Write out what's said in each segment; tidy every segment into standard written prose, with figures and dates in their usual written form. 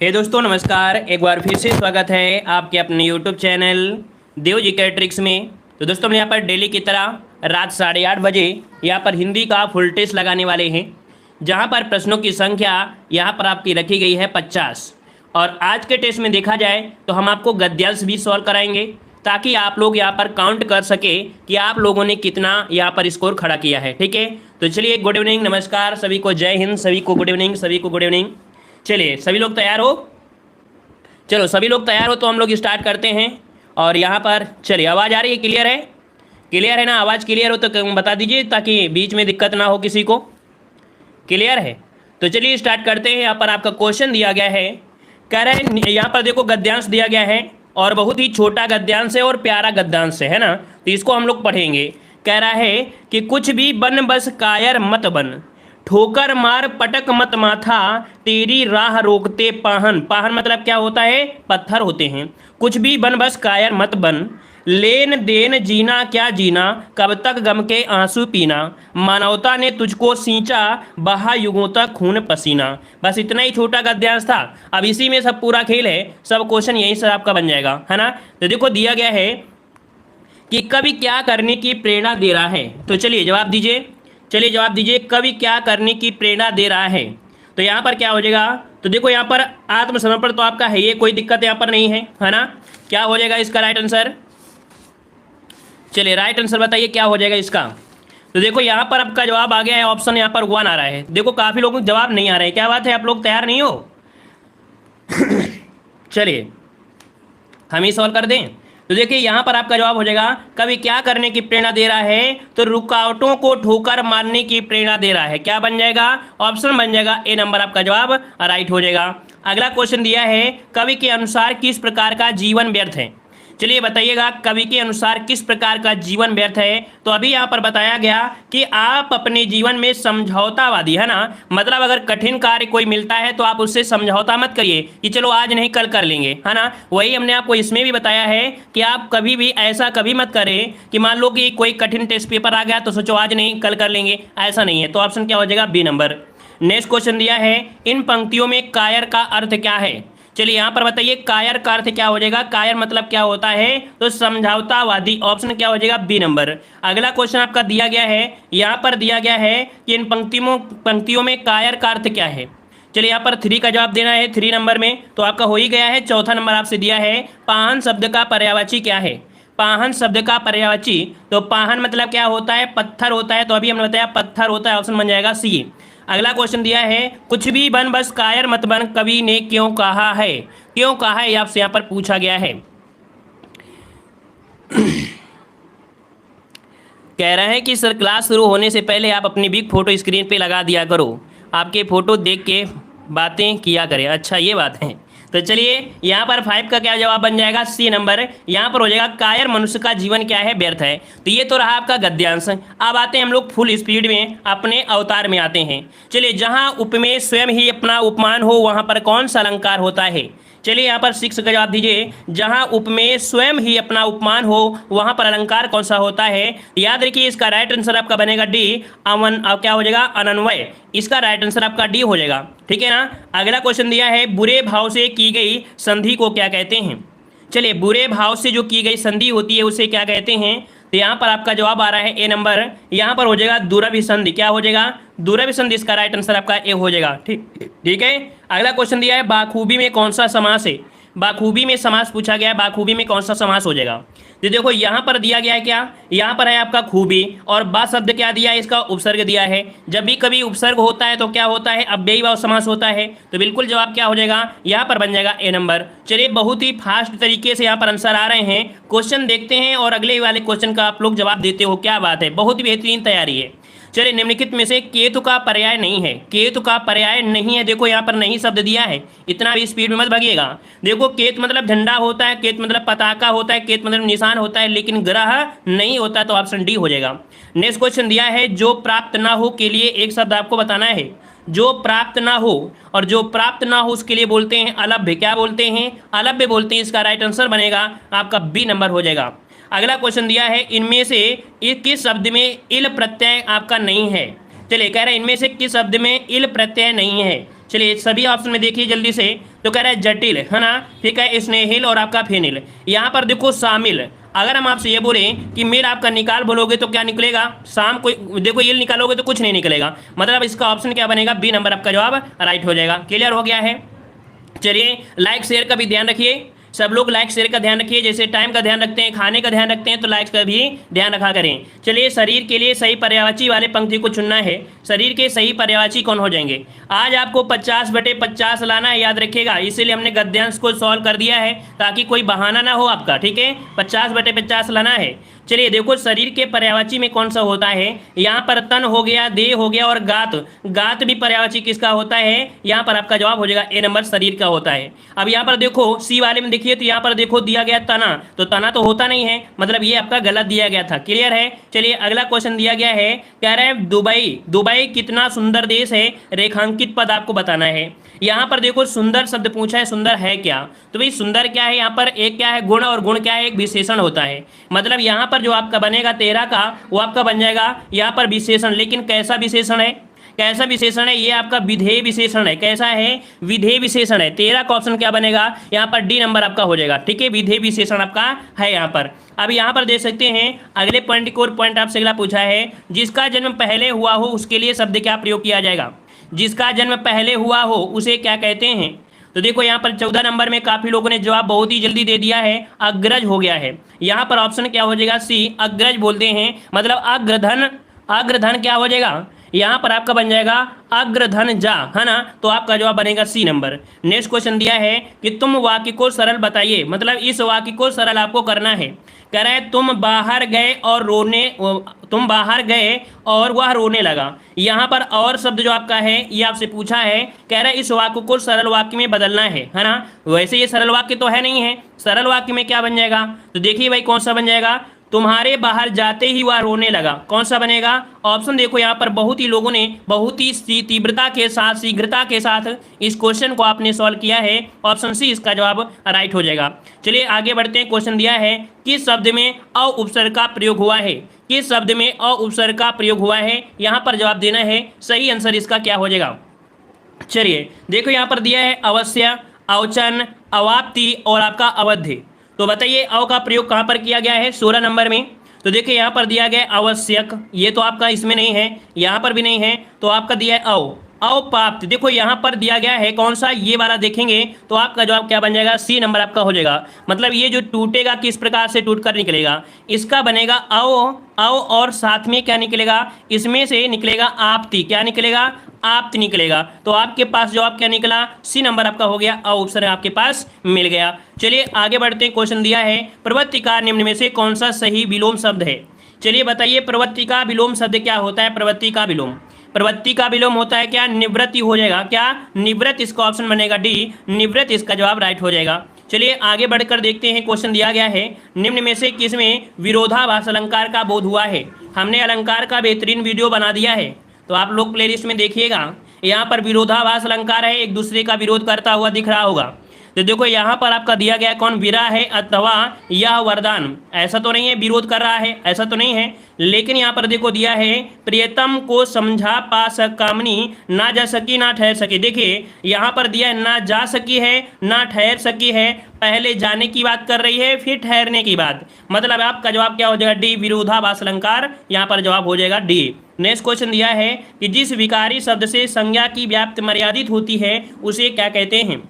हे दोस्तों नमस्कार। एक बार फिर से स्वागत है आपके अपने यूट्यूब चैनल देव जी के ट्रिक्स में। तो दोस्तों हम यहाँ पर डेली की तरह रात 8:30 बजे यहाँ पर हिंदी का फुल टेस्ट लगाने वाले हैं, जहाँ पर प्रश्नों की संख्या यहाँ पर आपकी रखी गई है 50। और आज के टेस्ट में देखा जाए तो हम आपको गद्यांश भी सॉल्व कराएंगे, ताकि आप लोग यहाँ पर काउंट कर सके कि आप लोगों ने कितना यहाँ पर स्कोर खड़ा किया है। ठीक है, तो चलिए गुड इवनिंग, नमस्कार सभी को, जय हिंद, सभी को गुड इवनिंग, सभी को गुड इवनिंग। चलिए सभी लोग तैयार हो? चलो सभी लोग तैयार हो तो हम लोग स्टार्ट करते हैं। और यहाँ पर चलिए आवाज़ आ रही है? क्लियर है? क्लियर है ना? आवाज़ क्लियर हो तो बता दीजिए, ताकि बीच में दिक्कत ना हो किसी को। क्लियर है? तो चलिए स्टार्ट करते हैं। यहाँ पर आपका क्वेश्चन दिया गया है, कह रहे हैं यहाँ पर देखो गद्यांश दिया गया है, और बहुत ही छोटा गद्यांश है और प्यारा गद्यांश है ना, तो इसको हम लोग पढ़ेंगे। कह रहा है कि कुछ भी बन बस कायर मत बन, ठोकर मार पटक मत माथा, तेरी राह रोकते पाहन। पाहन मतलब क्या होता है? पत्थर होते हैं। कुछ भी बन बस कायर मत बन, लेन देन जीना क्या जीना, कब तक गम के आंसू पीना, मानवता ने तुझको सींचा, बहा युगों तक खून पसीना। बस इतना ही छोटा गद्यांश था। अब इसी में सब पूरा खेल है, सब क्वेश्चन यहीं से आपका बन जाएगा, है ना। तो देखो दिया गया है कि कवि क्या करने की प्रेरणा दे रहा है। तो चलिए जवाब दीजिए, चलिए जवाब दीजिए, कवि क्या करने की प्रेरणा दे रहा है। तो यहाँ पर क्या हो जाएगा? तो देखो यहाँ पर आत्मसमर्पण तो आपका है, ये कोई दिक्कत यहाँ पर नहीं है ना। क्या हो जाएगा इसका राइट आंसर? चलिए राइट आंसर बताइए क्या हो जाएगा इसका। तो देखो यहाँ पर आपका जवाब आ गया है, ऑप्शन यहाँ पर 1 आ रहा है। देखो काफी लोगों को जवाब नहीं आ रहा है, क्या बात है, आप लोग तैयार नहीं हो? चलिए हम ही सॉल्व कर दें। तो देखिए यहाँ पर आपका जवाब हो जाएगा, कवि क्या करने की प्रेरणा दे रहा है, तो रुकावटों को ठोकर मारने की प्रेरणा दे रहा है। क्या बन जाएगा? ऑप्शन बन जाएगा ए नंबर, आपका जवाब राइट हो जाएगा। अगला क्वेश्चन दिया है, कवि के अनुसार किस प्रकार का जीवन व्यर्थ है। चलिए बताइएगा, कवि के अनुसार किस प्रकार का जीवन व्यर्थ है। तो अभी यहाँ पर बताया गया कि आप अपने जीवन में समझौतावादी, है ना, मतलब अगर कठिन कार्य कोई मिलता है तो आप उससे समझौता मत करिए कि चलो आज नहीं कल कर लेंगे, है ना। वही हमने आपको इसमें भी बताया है कि आप कभी भी ऐसा कभी मत करें कि मान लो कि कोई कठिन टेस्ट पेपर आ गया तो सोचो आज नहीं कल कर लेंगे, ऐसा नहीं है। तो ऑप्शन क्या हो जाएगा? B number. नेक्स्ट क्वेश्चन दिया है, इन पंक्तियों में कायर का अर्थ क्या है। चलिए यहाँ पर बताइए कायर का अर्थ क्या हो जाएगा। कायर मतलब क्या होता है? तो समझौतावादी। ऑप्शन क्या हो जाएगा? B number. अगला क्वेश्चन आपका दिया गया है, यहाँ पर दिया गया है कि इन पंक्तियों में कायर का अर्थ क्या है। चलिए यहाँ पर 3 का जवाब देना है, 3 नंबर में तो आपका हो ही गया है। चौथा नंबर आपसे दिया है, पाहन शब्द का पर्यायवाची क्या है। पाहन शब्द का पर्यायवाची, तो पाहन मतलब क्या होता है? पत्थर होता है। तो अभी हमने बताया पत्थर होता है, ऑप्शन बन जाएगा सी। अगला क्वेश्चन दिया है, कुछ भी बन बस कायर मत बन, कवि ने क्यों कहा है। क्यों कहा है आपसे यहाँ पर पूछा गया है। कह रहे हैं कि सर क्लास शुरू होने से पहले आप अपनी बिग फोटो स्क्रीन पे लगा दिया करो, आपके फोटो देख के बातें किया करें। अच्छा ये बात है। तो चलिए यहाँ पर 5 का क्या जवाब बन जाएगा? C number. यहाँ पर हो जाएगा कायर मनुष्य का जीवन क्या है? व्यर्थ है। तो ये तो रहा आपका गद्यांश। अब आते हैं हम लोग फुल स्पीड में अपने अवतार में आते हैं। चलिए जहाँ उपमेय स्वयं ही अपना उपमान हो वहाँ पर कौन सा अलंकार होता है। चलिए यहाँ पर 6 का जवाब दीजिए, जहाँ उपमेय स्वयं ही अपना उपमान हो वहाँ पर अलंकार कौन सा होता है। याद रखिए इसका राइट आंसर आपका बनेगा डी। अब क्या हो जाएगा? अनन्वय। इसका राइट आंसर आपका डी हो जाएगा, ठीक है ना। अगला क्वेश्चन दिया है, बुरे भाव से की गई संधि को क्या कहते हैं। चलिए बुरे भाव से जो की गई संधि होती है उसे क्या कहते हैं। तो यहाँ पर आपका जवाब आ रहा है ए नंबर। यहाँ पर हो जाएगा दुरभिसंधि। क्या हो जाएगा? दुरभिसंधि। इसका राइट आंसर आपका ए हो जाएगा, ठीक है। अगला क्वेश्चन दिया है, बाखूबी में कौन सा समास है। बाखूबी में समास पूछा गया है, बाखूबी में कौन सा समास हो जाएगा। तो देखो यहाँ पर दिया गया है क्या, यहाँ पर है आपका खूबी, और बा शब्द क्या दिया है? इसका उपसर्ग दिया है। जब भी कभी उपसर्ग होता है तो क्या होता है? अव्ययीभाव समास होता है। तो बिल्कुल जवाब क्या हो जाएगा? यहाँ पर बन जाएगा ए नंबर। चलिए बहुत ही फास्ट तरीके से यहाँ पर आंसर आ रहे हैं। क्वेश्चन देखते हैं और अगले वाले क्वेश्चन का आप लोग जवाब देते हो। क्या बात है, बहुत ही बेहतरीन तैयारी है। चलिए निम्नलिखित में से केतु का पर्याय नहीं है। केतु का पर्याय नहीं है, देखो यहाँ पर नहीं शब्द दिया है, इतना भी स्पीड में मत भागिएगा। देखो केत मतलब झंडा होता है, केत मतलब पताका होता है, केत मतलब निशान होता है, लेकिन ग्रह नहीं होता। तो ऑप्शन डी हो जाएगा। नेक्स्ट क्वेश्चन दिया है, जो प्राप्त ना हो के लिए एक शब्द आपको बताना है। जो प्राप्त ना हो, और जो प्राप्त ना हो उसके लिए बोलते हैं अलभ्य। क्या बोलते हैं? अलभ्य बोलते हैं। इसका राइट आंसर बनेगा आपका बी नंबर हो जाएगा। अगला क्वेश्चन दिया है, इनमें से किस शब्द में इल प्रत्यय आपका नहीं है। चलिए कह रहे हैं इनमें से किस शब्द में इल प्रत्यय नहीं है। चलिए सभी ऑप्शन में देखिए जल्दी से। तो कह रहा है जटिल, है ना, ठीक है, स्नेहिल और आपका फेनिल। यहाँ पर देखो शामिल। अगर हम आपसे ये बोले कि मेल आपका निकाल बोलोगे तो क्या निकलेगा, शाम को देखो ये निकालोगे तो कुछ नहीं निकलेगा। मतलब इसका ऑप्शन क्या बनेगा, बी नंबर आपका जवाब राइट हो जाएगा। क्लियर हो गया है। चलिए लाइक शेयर का भी ध्यान रखिए, सब लोग लाइक शेयर का ध्यान रखिए। जैसे टाइम का ध्यान रखते हैं, खाने का ध्यान रखते हैं, तो लाइक का भी ध्यान रखा करें। चलिए शरीर के लिए सही पर्यायवाची वाले पंक्ति को चुनना है। शरीर के सही पर्यायवाची कौन हो जाएंगे। आज आपको 50/50 लाना है, याद रखिएगा। इसीलिए हमने गद्यांश को सॉल्व कर दिया है ताकि कोई बहाना ना हो आपका, ठीक है। 50/50 लाना है। चलिए देखो शरीर के पर्यायवाची में कौन सा होता है। यहाँ पर तन हो गया, देह हो गया और गात। गात भी पर्यायवाची किसका होता है, यहाँ पर आपका जवाब हो जाएगा ए नंबर शरीर का होता है। अब यहाँ पर देखो सी वाले में देखिए, तो यहाँ पर देखो दिया गया तना, तो तना तो होता नहीं है, मतलब ये आपका गलत दिया गया था। क्लियर है। चलिए अगला क्वेश्चन दिया गया है, कह रहा है दुबई। दुबई कितना सुंदर देश है, रेखांकित पद आपको बताना है। यहाँ पर देखो सुंदर शब्द पूछा है, सुंदर है क्या। तो भाई सुंदर क्या है, यहाँ पर एक क्या है गुण, और गुण क्या है, एक विशेषण होता है। मतलब यहाँ पर जो आपका बनेगा 13 का, वो आपका बन जाएगा यहाँ पर विशेषण। लेकिन कैसा विशेषण है, कैसा विशेषण है, ये आपका विधेय विशेषण है। कैसा है, विधेय विशेषण है। 13 का ऑप्शन क्या बनेगा, यहाँ पर डी नंबर आपका हो जाएगा, ठीक है। विधेय विशेषण आपका है यहाँ पर। अब यहाँ पर देख सकते हैं अगले पॉइंट को, पॉइंट आपसे अगला पूछा है, जिसका जन्म पहले हुआ हो उसके लिए शब्द क्या प्रयोग किया जाएगा। जिसका जन्म पहले हुआ हो उसे क्या कहते हैं। तो देखो यहाँ पर 14 नंबर में काफी लोगों ने जवाब बहुत ही जल्दी दे दिया है, अग्रज हो गया है। यहाँ पर ऑप्शन क्या हो जाएगा, सी अग्रज बोलते हैं, मतलब अग्रधन। अग्रधन क्या हो जाएगा, यहाँ पर आपका बन जाएगा अग्रधन जा, है ना। तो आपका जवाब बनेगा सी नंबर। नेक्स्ट क्वेश्चन दिया है कि तुम वाक्य को सरल बताइए, मतलब इस वाक्य को सरल आपको करना है। कह रहा है तुम बाहर गए और वह रोने लगा। यहाँ पर और शब्द जो आपका है ये आपसे पूछा है, कह रहा है इस वाक्य को सरल वाक्य में बदलना है ना। वैसे ये सरल वाक्य तो है नहीं है, सरल वाक्य में क्या बन जाएगा, तो देखिए भाई कौन सा बन जाएगा, तुम्हारे बाहर जाते ही वह रोने लगा। कौन सा बनेगा, ऑप्शन देखो यहाँ पर बहुत ही लोगों ने बहुत ही तीव्रता के साथ, शीघ्रता के साथ इस क्वेश्चन को आपने सॉल्व किया है। ऑप्शन सी इसका जवाब राइट हो जाएगा। चलिए आगे बढ़ते हैं। क्वेश्चन दिया है किस शब्द में अ उपसर्ग का प्रयोग हुआ है। किस शब्द में अ उपसर्ग का प्रयोग हुआ है, यहाँ पर जवाब देना है। सही आंसर इसका क्या हो जाएगा। चलिए देखो यहाँ पर दिया है अवश्य, अवचन, अवाप्ति और आपका अवध्य। तो बताइए अव का प्रयोग कहाँ पर किया गया है, 16 नंबर में। तो देखिए यहाँ पर दिया गया आवश्यक, ये तो आपका इसमें नहीं है, यहाँ पर भी नहीं है, तो आपका दिया है अव। अवपाप्त देखो यहाँ पर दिया गया है कौन सा, ये वाला देखेंगे तो आपका जवाब क्या बन जाएगा, सी नंबर आपका हो जाएगा। मतलब ये जो टूटेगा किस प्रकार से टूट कर निकलेगा, इसका बनेगा अव। अव और साथ में क्या निकलेगा, इसमें से निकलेगा आपती। क्या निकलेगा, आप्त निकलेगा। तो आपके पास जवाब क्या निकला, सी नंबर आपका हो गया, ऑप्शन आपके पास मिल गया। चलिए आगे बढ़ते हैं। क्वेश्चन दिया है प्रवृत्ति का निम्न में से कौन सा सही विलोम शब्द है। चलिए बताइए प्रवृत्ति का विलोम शब्द क्या होता है। प्रवृत्ति का विलोम, प्रवृत्ति का विलोम होता है क्या, निवृत्ति हो जाएगा। क्या, निवृत्त, इसका ऑप्शन बनेगा डी, निवृत्त इसका जवाब राइट हो जाएगा। चलिए आगे बढ़कर देखते हैं। क्वेश्चन दिया गया है निम्न में से किसमें विरोधाभास अलंकार का बोध हुआ है। हमने अलंकार का बेहतरीन वीडियो बना दिया है, तो आप लोग प्लेलिस्ट में देखिएगा। यहाँ पर विरोधाभास अलंकार है, एक दूसरे का विरोध करता हुआ दिख रहा होगा। तो देखो यहाँ पर आपका दिया गया कौन, वीरा है अथवा यह वरदान। ऐसा तो नहीं है विरोध कर रहा है, ऐसा तो नहीं है। लेकिन यहाँ पर देखो दिया है प्रियतम को समझा पा कामनी ना जा सकी ना ठहर सकी। देखिए यहाँ पर दिया है ना जा सकी है ना ठहर सकी है, पहले जाने की बात कर रही है फिर ठहरने की बात। मतलब आपका जवाब क्या हो जाएगा, डी, विरोधाभास अलंकार। यहाँ पर जवाब हो जाएगा डी। नेक्स्ट क्वेश्चन दिया है कि जिस विकारी शब्द से संज्ञा की व्याप्ति मर्यादित होती है उसे क्या कहते हैं।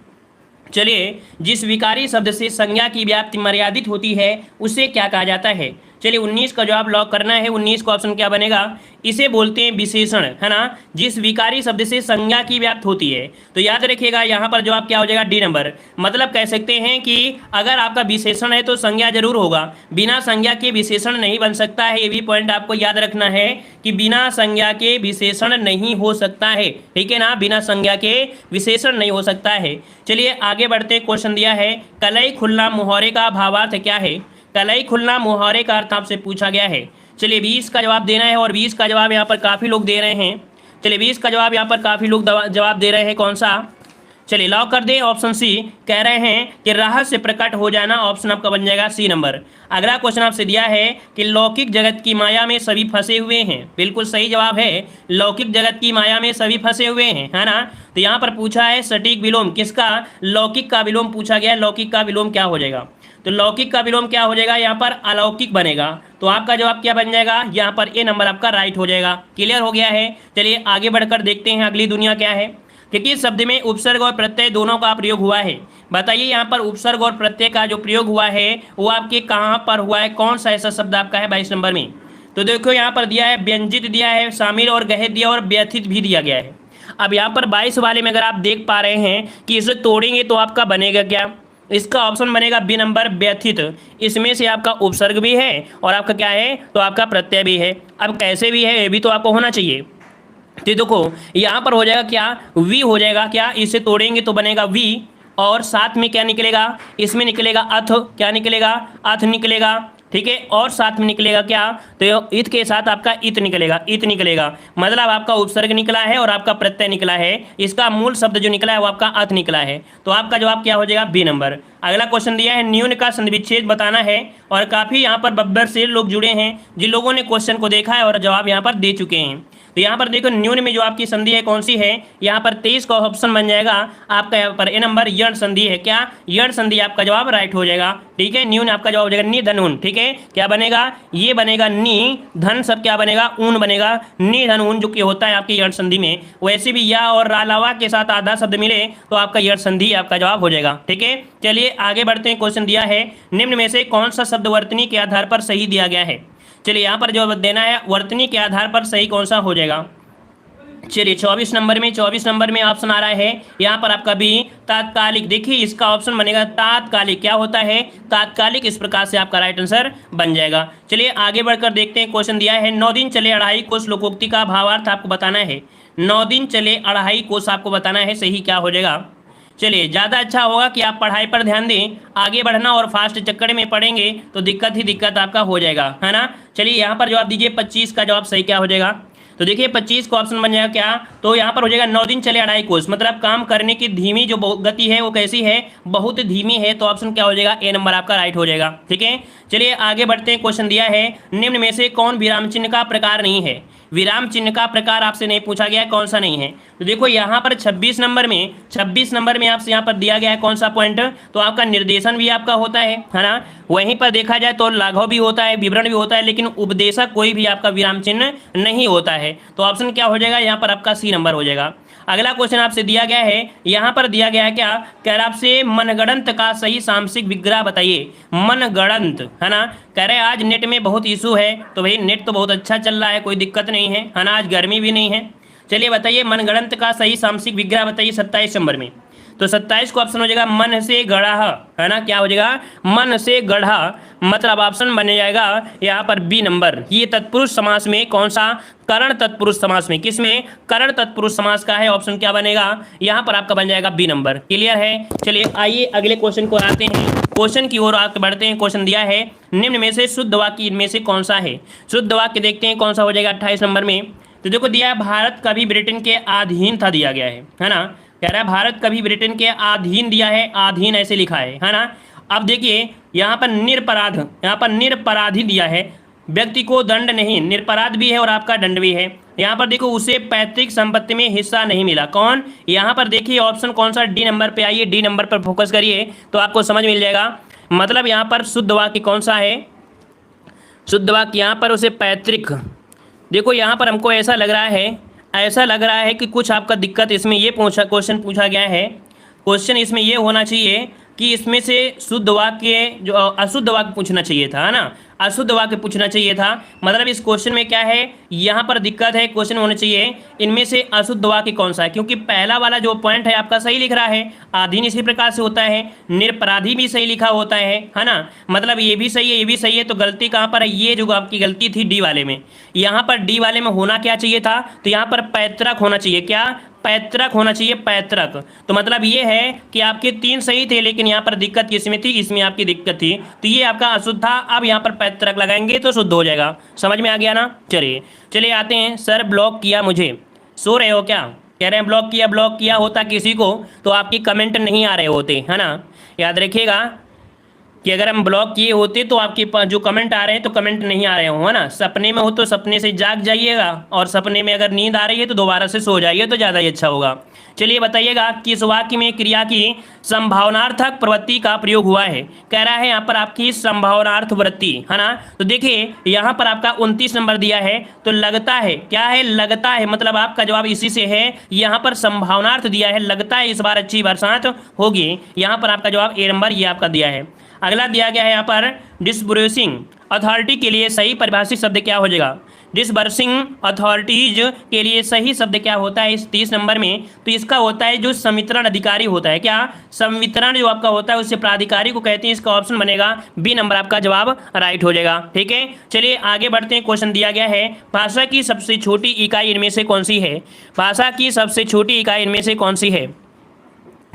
चलिए जिस विकारी शब्द से संज्ञा की व्याप्ति मर्यादित होती है उसे क्या कहा जाता है। चलिए 19 का जवाब लॉक करना है। 19 का ऑप्शन क्या बनेगा, इसे बोलते हैं विशेषण, है ना। जिस विकारी शब्द से संज्ञा की व्याप्ति होती है, तो याद रखिएगा यहाँ पर जवाब क्या हो जाएगा, डी नंबर। मतलब कह सकते हैं कि अगर आपका विशेषण है तो संज्ञा जरूर होगा, बिना संज्ञा के विशेषण नहीं बन सकता है। ये भी पॉइंट आपको याद रखना है कि बिना संज्ञा के विशेषण नहीं हो सकता है, ठीक है ना, बिना संज्ञा के विशेषण नहीं हो सकता है। चलिए आगे बढ़ते। क्वेश्चन दिया है कलई खुलना मुहावरे का भावार्थ क्या है। कलई खुलना मुहावरे का अर्थ आपसे पूछा गया है। चलिए 20 का जवाब देना है, और 20 का जवाब यहाँ पर काफ़ी लोग दे रहे हैं। चलिए 20 का जवाब यहाँ पर काफ़ी लोग जवाब दे रहे हैं। कौन सा, चलिए लॉक कर दें ऑप्शन सी। कह रहे हैं कि रहस्य प्रकट हो जाना, ऑप्शन आपका बन जाएगा सी नंबर। अगला क्वेश्चन आपसे दिया है कि लौकिक जगत की माया में सभी फंसे हुए हैं। बिल्कुल सही जवाब है, लौकिक जगत की माया में सभी फंसे हुए हैं, है ना। तो यहाँ पर पूछा है सटीक विलोम किसका, लौकिक का विलोम पूछा गया है। लौकिक का विलोम क्या हो जाएगा, तो लौकिक का विलोम क्या हो जाएगा, यहाँ पर अलौकिक बनेगा। तो आपका जवाब क्या बन जाएगा, यहाँ पर ए नंबर आपका राइट हो जाएगा। क्लियर हो गया है। चलिए आगे बढ़कर देखते हैं अगली दुनिया क्या है कि किस शब्द में उपसर्ग और प्रत्यय दोनों का प्रयोग हुआ है। बताइए यहाँ पर उपसर्ग और प्रत्यय का जो प्रयोग हुआ है वो आपके कहाँ पर हुआ है, कौन सा ऐसा शब्द आपका है 22 नंबर में। तो देखो यहाँ पर दिया है व्यंजित दिया है, शामिल और गहन दिया और व्यथित भी दिया गया है। अब यहाँ पर 22 वाले में अगर आप देख पा रहे हैं कि इसे तोड़ेंगे तो आपका बनेगा क्या, इसका ऑप्शन बनेगा बी नंबर व्यथित। इसमें से आपका उपसर्ग भी है और आपका क्या है, तो आपका प्रत्यय भी है। अब कैसे भी है ये भी तो आपको होना चाहिए। तो देखो यहाँ पर हो जाएगा क्या, वी हो जाएगा क्या, इसे तोड़ेंगे तो बनेगा वी, और साथ में क्या निकलेगा, इसमें निकलेगा अथ, क्या निकलेगा, अथ निकलेगा, ठीक है। और साथ में निकलेगा क्या, तो इत के साथ आपका इत निकलेगा, इत निकलेगा। मतलब आपका उपसर्ग निकला है और आपका प्रत्यय निकला है। इसका मूल शब्द जो निकला है वो आपका अथ निकला है। तो आपका जवाब क्या हो जाएगा, बी नंबर। अगला क्वेश्चन दिया है न्यून का संधिविच्छेद बताना है, और काफ़ी यहाँ पर बब्बर से लोग जुड़े हैं जिन लोगों ने क्वेश्चन को देखा है और जवाब यहाँ पर दे चुके हैं। तो यहाँ पर देखो न्यून में जो आपकी संधि है कौन सी है, यहाँ पर 23 का ऑप्शन बन जाएगा आपका। यहाँ पर ए नंबर यण संधि है, क्या यण संधि आपका जवाब राइट हो जाएगा, ठीक है। न्यून आपका जवाब हो जाएगा नी धन ऊन, ठीक है। क्या बनेगा, ये बनेगा नी धन सब क्या बनेगा, ऊन बनेगा, नी धन ऊन जो कि होता है आपकी यण संधि में। वैसे भी या और रालावा के साथ आधा शब्द मिले तो आपका यण संधि आपका जवाब हो जाएगा, ठीक है। चलिए आगे बढ़ते हैं। क्वेश्चन दिया है निम्न में से कौन सा शब्द वर्तनी के आधार पर सही दिया गया है। चलिए यहाँ पर जवाब देना है वर्तनी के आधार पर सही कौन सा हो जाएगा। चलिए 24 नंबर में ऑप्शन आ रहा है यहाँ पर आपका भी तात्कालिक। देखिए इसका ऑप्शन बनेगा तात्कालिक, क्या होता है तात्कालिक। इस प्रकार से आपका राइट आंसर बन जाएगा। चलिए आगे बढ़कर देखते हैं। क्वेश्चन दिया है 9 दिन चले अढ़ाई कोस लोकोक्ति का भावार्थ आपको बताना है। 9 दिन चले अढ़ाई कोस आपको बताना है, सही क्या हो जाएगा। चलिए ज़्यादा अच्छा होगा कि आप पढ़ाई पर ध्यान दें, आगे बढ़ना और फास्ट चक्कर में पढ़ेंगे तो दिक्कत ही दिक्कत आपका हो जाएगा, है ना। चलिए यहाँ पर जवाब दीजिए 25 का जवाब सही क्या हो जाएगा। तो देखिए 25 का ऑप्शन बन जाएगा क्या, तो यहाँ पर हो जाएगा 9 दिन चले अढ़ाई कोस, मतलब काम करने की धीमी जो गति है वो कैसी है, बहुत धीमी है। तो ऑप्शन क्या हो जाएगा, ए नंबर आपका राइट हो जाएगा, ठीक है। चलिए आगे बढ़ते हैं। क्वेश्चन दिया है निम्न में से कौन विराम चिन्ह का प्रकार नहीं है। विराम चिन्ह का प्रकार आपसे नहीं पूछा गया है, कौन सा नहीं है। तो देखो यहाँ पर 26 नंबर में आपसे यहाँ पर दिया गया है कौन सा पॉइंट, तो आपका निर्देशन भी आपका होता है ना। वहीं पर देखा जाए तो लाघव भी होता है, विवरण भी होता है, लेकिन उपदेशक कोई भी आपका विराम चिन्ह नहीं होता है। तो ऑप्शन क्या हो जाएगा, यहाँ पर आपका सी नंबर हो जाएगा। अगला क्वेश्चन आपसे दिया गया है, यहाँ पर दिया गया है क्या, कह रहा आपसे मनगढ़ंत का सही सामसिक विग्रह बताइए। मनगढ़ंत, है ना। कह रहे आज नेट में बहुत इशू है, तो भाई नेट तो बहुत अच्छा चल रहा है, कोई दिक्कत नहीं है, है ना। आज गर्मी भी नहीं है। चलिए बताइए मनगढ़ंत का सही सामसिक विग्रह बताइए 27 नंबर में। तो 27 को ऑप्शन हो जाएगा मन से गढ़ा, है ना। क्या हो जाएगा, मन से गढ़ा, मतलब ऑप्शन बन जाएगा यहाँ पर बी नंबर। ये तत्पुरुष समास में कौन सा, करण तत्पुरुष समास में, किसमें, करण तत्पुरुष समास का है। ऑप्शन क्या बनेगा, यहाँ पर आपका बन जाएगा बी नंबर। क्लियर है। चलिए आइए अगले क्वेश्चन को आते हैं, क्वेश्चन की ओर आगे बढ़ते हैं। क्वेश्चन दिया है निम्न में से शुद्ध वाक्य इनमें से कौन सा है। शुद्ध वाक्य देखते हैं कौन सा हो जाएगा 28 नंबर में। तो देखो दिया है भारत कभी ब्रिटेन के अधीन था, दिया गया है ना। कह रहा है भारत कभी ब्रिटेन के अधीन दिया है, अधीन ऐसे लिखा है ना। अब देखिए यहाँ पर निरपराध, यहाँ पर निरपराधी दिया है, व्यक्ति को दंड नहीं, निरपराध भी है और आपका दंड भी है। यहाँ पर देखो उसे पैतृक संपत्ति में हिस्सा नहीं मिला, कौन, यहाँ पर देखिए ऑप्शन कौन सा, डी नंबर पे आइए, डी नंबर पर फोकस करिए तो आपको समझ मिल जाएगा। मतलब यहाँ पर शुद्ध वाक्य कौन सा है, शुद्ध वाक्य यहाँ पर उसे पैतृक। देखो यहाँ पर हमको ऐसा लग रहा है कि कुछ आपका दिक्कत इसमें ये क्वेश्चन पूछा गया है। क्वेश्चन इसमें ये होना चाहिए कि इसमें से शुद्ध वाक्य जो अशुद्ध वाक्य पूछना चाहिए था, है ना। अशुद्ध वाक्य पूछना चाहिए था। मतलब इस क्वेश्चन में क्या है, यहाँ पर दिक्कत है, क्वेश्चन होना चाहिए इनमें से अशुद्ध वाक्य कौन सा है, क्योंकि पहला वाला जो पॉइंट है आपका सही लिख रहा है, अधीन इसी प्रकार से होता है, निरपराधी भी सही लिखा होता है ना। मतलब ये भी सही है, ये भी सही है, तो गलती कहाँ पर है, ये जो आपकी गलती थी डी वाले में। यहाँ पर डी वाले में होना क्या चाहिए था, तो यहाँ पर पैतृक होना चाहिए, क्या, पैतृक होना चाहिए, पैतृक। तो मतलब ये है कि आपके 3 सही थे, लेकिन यहाँ पर दिक्कत किसमें थी, इसमें आपकी दिक्कत थी, तो ये आपका अशुद्ध था। अब यहाँ पर पैतृक लगाएंगे तो शुद्ध हो जाएगा। समझ में आ गया ना। चलिए आते हैं। सर ब्लॉक किया मुझे, सो रहे हो क्या, कह रहे हैं ब्लॉक किया होता किसी को तो आपकी कमेंट नहीं आ रहे होते, है ना। याद रखिएगा कि अगर हम ब्लॉक किए होते तो आपके पास जो कमेंट आ रहे हैं तो कमेंट नहीं आ रहे हो, है ना। सपने में हो तो सपने से जाग जाइएगा, और सपने में अगर नींद आ रही है तो दोबारा से सो जाइए तो ज़्यादा ही अच्छा होगा। चलिए बताइएगा कि इस वाक्य में क्रिया की संभावनार्थक प्रवृत्ति का प्रयोग हुआ है। कह रहा है यहाँ पर आपकी संभावनार्थ वृत्ति, है ना। तो देखिए यहाँ पर आपका 29 नंबर दिया है, तो लगता है, क्या है, लगता है, मतलब आपका जवाब इसी से है। यहाँ पर संभावनार्थ दिया है, लगता है इस बार अच्छी बरसात होगी। यहाँ पर आपका जवाब ए नंबर ये आपका दिया है। अगला दिया गया है यहाँ पर डिसबर्सिंग अथॉरिटी के लिए सही परिभाषित शब्द क्या हो जाएगा। डिसबर्सिंग अथॉरिटीज के लिए सही शब्द क्या होता है इस 30 नंबर में, तो इसका होता है जो संवितरण अधिकारी होता है। क्या संवितरण जो आपका होता है उससे प्राधिकारी को कहते हैं। इसका ऑप्शन बनेगा बी नंबर आपका जवाब राइट हो जाएगा। ठीक है, चलिए आगे बढ़ते हैं। क्वेश्चन दिया गया है भाषा की सबसे छोटी इकाई इनमें से कौन सी है। भाषा की सबसे छोटी इकाई इनमें से कौन सी है।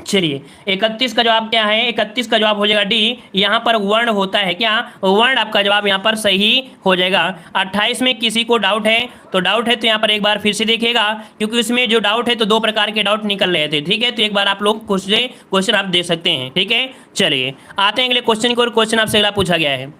चलिए 31 का जवाब क्या है, 31 का जवाब हो जाएगा डी। यहाँ पर वर्ण होता है, क्या वर्ण आपका जवाब यहाँ पर सही हो जाएगा। 28 में किसी को डाउट है तो यहाँ पर एक बार फिर से देखिएगा, क्योंकि उसमें जो डाउट है तो दो प्रकार के डाउट निकल रहे थे। ठीक है, तो एक बार आप लोग क्वेश्चन आप दे सकते हैं। ठीक है, चलिए आते हैं अगले क्वेश्चन को। और क्वेश्चन आपसे अगला पूछा गया है,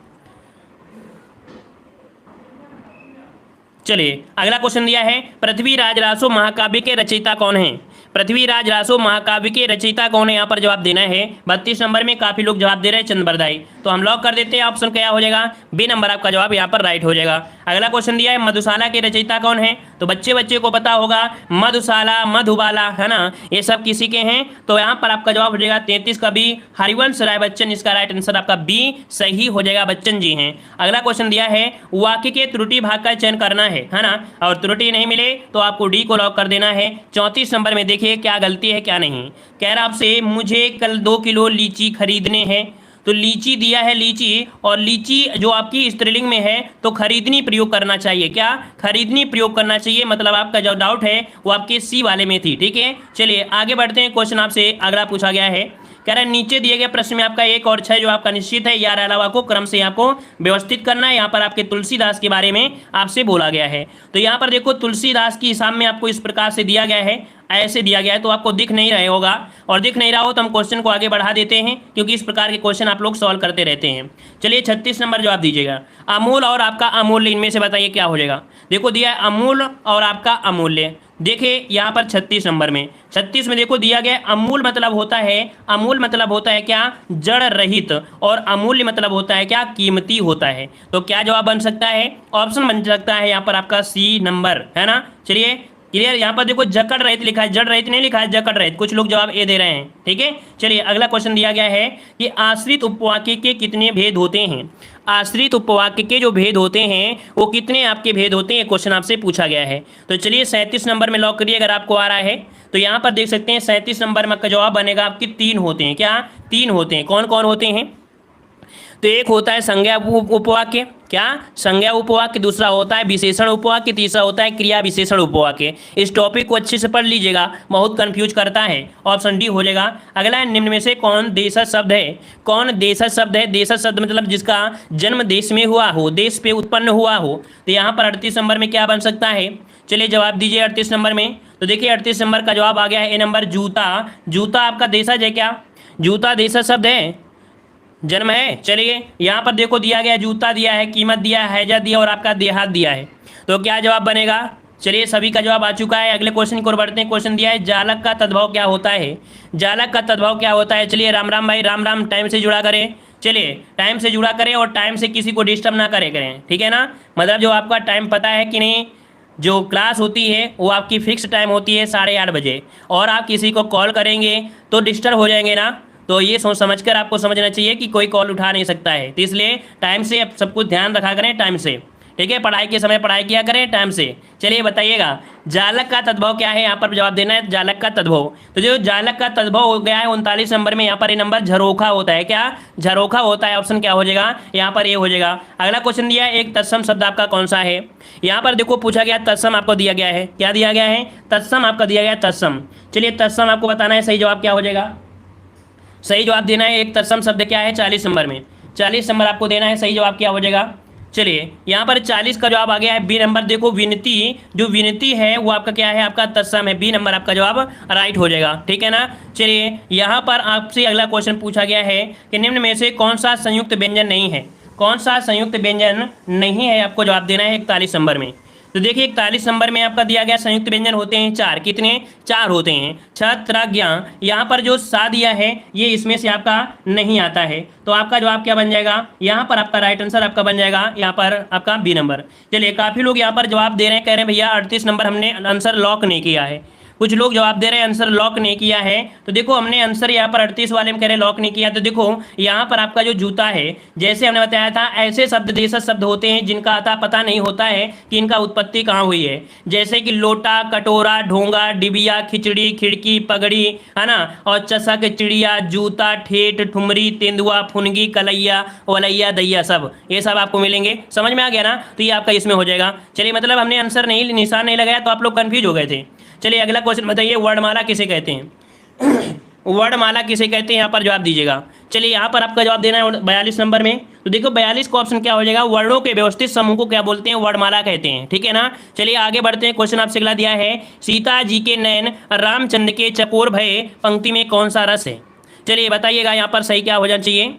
चलिए अगला क्वेश्चन दिया है पृथ्वीराज रासो महाकाव्य के रचयिता कौन है। पृथ्वीराज रासो महाकाव्य के रचयिता कौन है, यहाँ पर जवाब देना है। 32 नंबर में काफी लोग जवाब दे रहे हैं चंद्रबरदाई, तो हम लॉक कर देते हैं। ऑप्शन क्या हो जाएगा, बी नंबर आपका जवाब यहाँ पर राइट हो जाएगा। अगला क्वेश्चन दिया है मधुशाला के रचयिता कौन है, तो बच्चे को पता होगा मधुशाला मधुबाला, है ना, ये सब किसी के हैं। तो यहाँ पर आपका जवाब हो जाएगा 33 का बी हरिवंश राय बच्चन। इसका राइट आंसर आपका बी सही हो जाएगा, बच्चन जी हैं। अगला क्वेश्चन दिया है वाक्य के त्रुटि भाग का चयन करना है ना, और त्रुटि नहीं मिले तो आपको डी को लॉक कर देना है। 34 नंबर में देखिए क्या गलती है क्या नहीं। कह रहा आपसे मुझे कल 2 किलो लीची खरीदने हैं, तो लीची दिया है लीची, और लीची जो आपकी स्त्रीलिंग में है तो खरीदनी प्रयोग करना चाहिए। क्या खरीदनी प्रयोग करना चाहिए, मतलब आपका जो डाउट है वो आपके सी वाले में थी। ठीक है, चलिए आगे बढ़ते हैं। क्वेश्चन आपसे अगला पूछा गया है, कह रहा है नीचे दिए गए प्रश्न में आपका 1 और 6 जो आपका निश्चित है यार अलावा को क्रम से आपको व्यवस्थित करना है। यहाँ पर आपके तुलसीदास के बारे में आपसे बोला गया है। तो यहाँ पर देखो तुलसीदास की सामने आपको इस प्रकार से दिया गया है, ऐसे दिया गया है, तो आपको दिख नहीं रहा होगा, और दिख नहीं रहा हो तो हम क्वेश्चन को आगे बढ़ा देते हैं, क्योंकि इस प्रकार के क्वेश्चन आप लोग सॉल्व करते रहते हैं। चलिए 36 नंबर जवाब दीजिएगा। अमूल और आपका अमूल्य इनमें से बताइए क्या हो जाएगा। देखो दिया है अमूल और आपका अमूल्य। देखिए यहाँ पर 36 नंबर में, 36 में देखो दिया गया अमूल मतलब होता है, अमूल मतलब होता है क्या जड़ रहित, और अमूल्य मतलब होता है क्या कीमती होता है। तो क्या जवाब बन सकता है, ऑप्शन बन सकता है यहाँ पर आपका सी नंबर, है ना। चलिए क्लियर, यहाँ पर देखो जकड़ रहित लिखा है, जड़ रहित नहीं लिखा है, जकड़ रहित। कुछ लोग जवाब ए दे रहे हैं। ठीक है, चलिए अगला क्वेश्चन दिया गया है कि आश्रित उपवाक्य के कितने भेद होते हैं। आश्रित उपवाक्य के जो भेद होते हैं वो कितने आपके भेद होते हैं, क्वेश्चन आपसे पूछा गया है। तो चलिए 37 नंबर में लॉक करिए अगर आपको आ रहा है। तो यहाँ पर देख सकते हैं 37 नंबर में का जवाब बनेगा आपके 3 होते हैं। क्या 3 होते हैं, कौन कौन होते हैं, तो एक होता है संज्ञा उपवाक्य, क्या संज्ञा उपवाक्य, दूसरा होता है विशेषण उपवाक्य, तीसरा होता है क्रिया विशेषण उपवाक्य। इस टॉपिक को अच्छे से पढ़ लीजिएगा, बहुत कंफ्यूज करता है। ऑप्शन डी हो जाएगा। अगला है निम्न में से कौन देशज शब्द है। कौन देशज शब्द है, देशज शब्द मतलब जिसका जन्म देश में हुआ हो, देश पे उत्पन्न हुआ हो। तो यहाँ पर 38 नंबर में क्या बन सकता है, चलिए जवाब दीजिए 38 नंबर में। तो देखिए 38 नंबर का जवाब आ गया है ए नंबर जूता। जूता आपका देशज है, क्या जूता देशज शब्द है, जन्म है। चलिए यहाँ पर देखो दिया गया जूता दिया है, कीमत दिया है, हैजा दिया और आपका देहात दिया है, तो क्या जवाब बनेगा। चलिए सभी का जवाब आ चुका है। अगले क्वेश्चन को बढ़ते हैं। क्वेश्चन दिया है जालक का तद्भव क्या होता है। जालक का तद्भव क्या होता है, चलिए राम राम भाई, राम राम, टाइम से जुड़ा करें। चलिए टाइम से जुड़ा करें और टाइम से किसी को डिस्टर्ब ना करें, ठीक है ना। मतलब जो आपका टाइम पता है कि नहीं, जो क्लास होती है वो आपकी फिक्स टाइम होती है 8:30 बजे, और आप किसी को कॉल करेंगे तो डिस्टर्ब हो जाएंगे ना। तो ये सोच समझकर आपको समझना चाहिए कि कोई कॉल उठा नहीं सकता है, तो इसलिए टाइम से सब कुछ ध्यान रखा करें, टाइम से, ठीक है। पढ़ाई के समय पढ़ाई किया करें टाइम से। चलिए बताइएगा जालक का तद्भव क्या है, यहाँ पर जवाब देना है जालक का तद्भव। तो जो जालक का तद्भव हो गया है 39 नंबर में, यहाँ पर ये नंबर झरोखा होता है। क्या झरोखा होता है, ऑप्शन क्या हो जाएगा, यहाँ पर ये हो जाएगा। अगला क्वेश्चन दिया है एक तत्सम शब्द आपका कौन सा है। यहाँ पर देखो पूछा गया तत्सम आपको दिया गया है, क्या दिया गया है, तत्सम आपका दिया गया तत्सम। चलिए तत्सम आपको बताना है, सही जवाब क्या हो जाएगा, सही जवाब देना है एक तत्सम शब्द क्या है 40 नंबर में, 40 नंबर आपको देना है, सही जवाब क्या हो जाएगा, चलिए यहाँ पर 40 का जवाब आ गया है बी नंबर। देखो विनती, जो विनती है वो आपका क्या है, आपका तत्सम है। बी नंबर आपका जवाब राइट हो जाएगा, ठीक है ना। चलिए यहाँ पर आपसे अगला क्वेश्चन पूछा गया है कि निम्न में से कौन सा संयुक्त व्यंजन नहीं है, कौन सा संयुक्त व्यंजन नहीं है, आपको जवाब देना है 41 नंबर में। तो देखिए 41 नंबर में आपका दिया गया संयुक्त व्यंजन होते हैं 4, कितने, 4 होते हैं। छत्र ज्ञ, यहाँ पर जो सा दिया है ये इसमें से आपका नहीं आता है, तो आपका जवाब क्या बन जाएगा, यहाँ पर आपका राइट आंसर आपका बन जाएगा यहाँ पर आपका बी नंबर। चलिए काफ़ी लोग यहाँ पर जवाब दे रहे हैं, कह रहे हैं भैया 38 नंबर हमने आंसर लॉक नहीं किया है। कुछ लोग जवाब दे रहे हैं आंसर लॉक नहीं किया है, तो देखो हमने आंसर यहाँ पर 38 वाले में कह रहे लॉक नहीं किया। तो देखो यहाँ पर आपका जो जूता है, जैसे हमने बताया था ऐसे शब्द देशज शब्द होते हैं जिनका अता पता नहीं होता है कि इनका उत्पत्ति कहाँ हुई है, जैसे कि लोटा, कटोरा, ढोंगा, डिबिया, खिचड़ी, खिड़की, पगड़ी, है ना, और चषक, चिड़िया, जूता, ठेठ, ठुमरी, तेंदुआ, फुनगी, कलैया, वलैया, दैया, सब ये सब आपको मिलेंगे। समझ में आ गया ना, तो ये आपका इसमें हो जाएगा। चलिए मतलब हमने आंसर नहीं, निशान नहीं लगाया तो आप लोग कन्फ्यूज हो गए थे। चलिए अगला क्वेश्चन बताइए, वर्णमाला किसे कहते हैं? वर्णमाला किसे कहते हैं, यहाँ पर जवाब दीजिएगा। चलिए यहाँ पर आपका जवाब देना है 42 नंबर में। तो देखो 42 का ऑप्शन क्या हो जाएगा, वर्णों के व्यवस्थित समूह को क्या बोलते हैं, वर्णमाला कहते हैं, ठीक है ना। चलिए आगे बढ़ते हैं। क्वेश्चन आपसे अगला दिया है, सीता जी के नयन रामचंद्र के चकोर भये पंक्ति में कौन सा रस है? चलिए बताइएगा यहाँ पर सही क्या हो जाना चाहिए,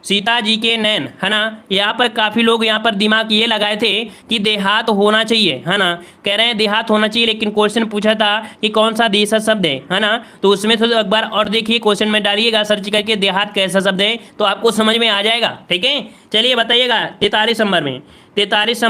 सीता जी के नयन, है ना। यहाँ पर काफ़ी लोग यहाँ पर दिमाग ये लगाए थे कि देहात होना चाहिए, है ना, कह रहे हैं देहात होना चाहिए, लेकिन क्वेश्चन पूछा था कि कौन सा देशज शब्द है ना। तो उसमें तो एक बार और देखिए क्वेश्चन में डालिएगा सर्च करके देहात कैसा शब्द है, तो आपको समझ में आ जाएगा, ठीक है। चलिए बताइएगा 43 नंबर में, 43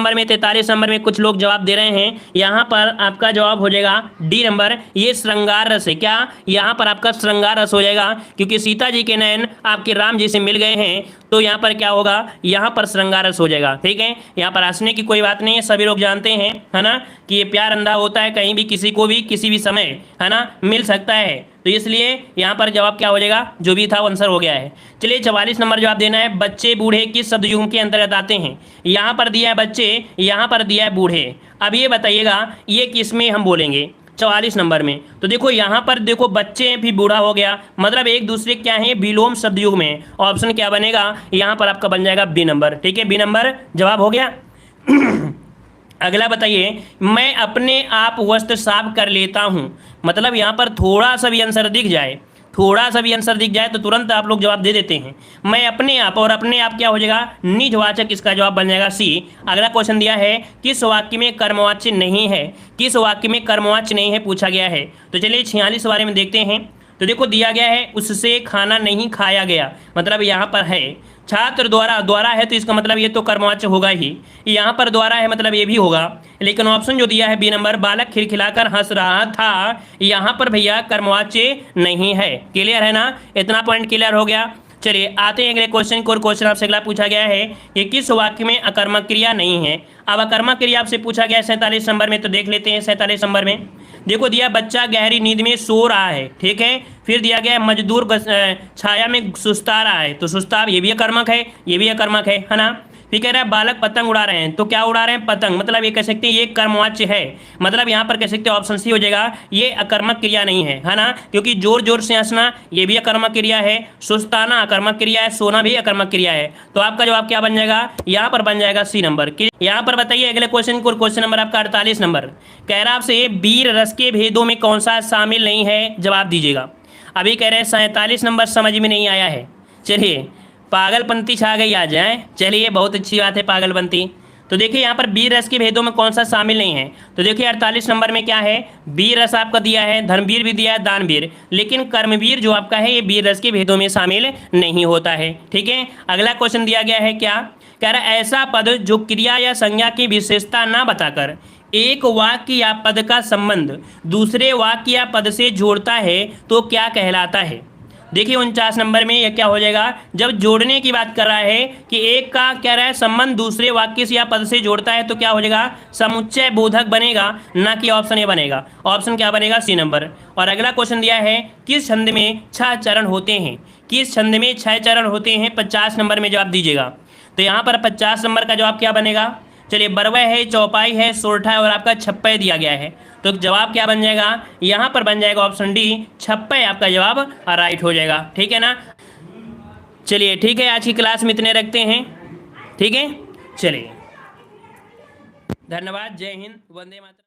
नंबर में कुछ लोग जवाब दे रहे हैं, यहाँ पर आपका जवाब हो जाएगा डी नंबर, ये श्रृंगार रस है। क्या, यहाँ पर आपका श्रृंगार रस हो जाएगा, क्योंकि सीता जी के नयन आपके राम जी से मिल गए हैं, तो यहाँ पर क्या होगा, यहाँ पर श्रृंगार रस हो जाएगा, ठीक है। यहाँ पर हंसने की कोई बात नहीं है, सभी लोग जानते हैं, है ना, कि ये प्यार अंधा होता है, कहीं भी किसी को भी किसी भी समय, है ना, मिल सकता है, तो इसलिए यहाँ पर जवाब क्या हो जाएगा, जो भी था वो आंसर हो गया है। चलिए 44 नंबर जवाब देना है, बच्चे बूढ़े किस शब्द युग्म के अंतर्गत आते हैं? यहाँ पर दिया है बच्चे, यहाँ पर दिया है बूढ़े। अब ये बताइएगा ये किस में हम बोलेंगे 44 नंबर में? तो देखो यहाँ पर देखो बच्चे भी बूढ़ा हो गया, मतलब एक दूसरे क्या है, विलोम शब्द युग्म में। ऑप्शन क्या बनेगा, यहाँ पर आपका बन जाएगा बी नंबर, ठीक है, बी नंबर जवाब हो गया। अगला बताइए, मैं अपने आप वस्त्र साफ कर लेता हूँ, मतलब यहाँ पर थोड़ा सा भी आंसर दिख जाए, थोड़ा सा भी आंसर दिख जाए तो तुरंत आप लोग जवाब दे देते हैं। मैं अपने आप, और अपने आप क्या हो जाएगा, निजवाचक, इसका जवाब बन जाएगा सी। अगला क्वेश्चन दिया है, किस वाक्य में कर्मवाच्य नहीं है, किस वाक्य में कर्मवाच्य नहीं है पूछा गया है। तो चलिए 46 बारे में देखते हैं। तो देखो दिया गया है, उससे खाना नहीं खाया गया, मतलब यहाँ पर है छात्र द्वारा, द्वारा है तो इसका मतलब ये तो कर्मवाच्य होगा ही, यहाँ पर द्वारा है मतलब ये भी होगा, लेकिन ऑप्शन जो दिया है बी नंबर, बालक खिलखिलाकर हंस रहा था, यहाँ पर भैया कर्मवाच्य नहीं है। क्लियर है ना, इतना पॉइंट क्लियर हो गया। चलिए आते हैं अगले क्वेश्चन को, और क्वेश्चन आपसे अगला पूछा गया है कि किस वाक्य में अकर्मक क्रिया नहीं है। अब अकर्मक क्रिया आपसे पूछा गया है 47 नंबर में, तो देख लेते हैं 47 नंबर में। देखो दिया बच्चा गहरी नींद में सो रहा है, ठीक है। फिर दिया गया मजदूर छाया में सुस्ता रहा है, तो सुस्ता ये भी अकर्मक है, ये भी अकर्मक है ना। फिर कह रहा है बालक पतंग उड़ा रहे हैं, तो क्या उड़ा रहे हैं, पतंग, मतलब ये कह सकते हैं ये कर्मवाच्य है, मतलब यहाँ पर कह सकते हैं ऑप्शन सी हो जाएगा, ये अकर्मक क्रिया नहीं है ना, क्योंकि जोर जोर से हंसना ये भी अकर्मक क्रिया है, सुस्ताना अकर्मक क्रिया है, सोना भी अकर्मक क्रिया है। तो आपका जवाब क्या बन जाएगा, यहाँ पर बन जाएगा सी नंबर। यहाँ पर बताइए अगले क्वेश्चन को, क्वेश्चन नंबर आपका 48 नंबर, कह रहा आपसे वीर रस के भेदों में कौन सा शामिल नहीं है, जवाब दीजिएगा। अभी कह रहे हैं 47 नंबर समझ में नहीं आया है, चलिए पागलपंती छा गई आ जाए, चलिए बहुत अच्छी बात है पागलपंती। तो देखिए यहाँ पर वीर रस के भेदों में कौन सा शामिल नहीं है, तो देखिए 48 नंबर में क्या है, वीर रस आपका दिया है, धर्मवीर भी दिया है, दानवीर, लेकिन कर्मवीर जो आपका है ये वीर रस के भेदों में शामिल नहीं होता है, ठीक है। अगला क्वेश्चन दिया गया है, क्या कह रहा है, ऐसा पद जो क्रिया या संज्ञा की विशेषता ना बताकर एक वाक्य या पद का संबंध दूसरे वाक्य या पद से जोड़ता है तो क्या कहलाता है। देखिए 49 नंबर में यह क्या हो जाएगा, जब जोड़ने की बात कर रहा है कि एक का क्या रहा है संबंध दूसरे वाक्य से या पद से जोड़ता है, तो क्या हो जाएगा, समुच्चय बोधक बनेगा, ना कि ऑप्शन ए बनेगा। ऑप्शन क्या बनेगा, सी नंबर। और अगला क्वेश्चन दिया है, किस छंद में 6 चरण होते हैं, किस छंद में 6 चरण होते हैं, 50 नंबर में जवाब दीजिएगा। तो यहाँ पर 50 नंबर का जवाब क्या बनेगा, चलिए बरवय है, चौपाई है, सोरठा है और आपका छप्पय दिया गया है, तो जवाब क्या बन जाएगा, यहाँ पर बन जाएगा ऑप्शन डी, छप्पय आपका जवाब राइट हो जाएगा, ठीक है ना। चलिए ठीक है, आज की क्लास में इतने रखते हैं, ठीक है। चलिए। धन्यवाद। जय हिंद, वंदे मातरम।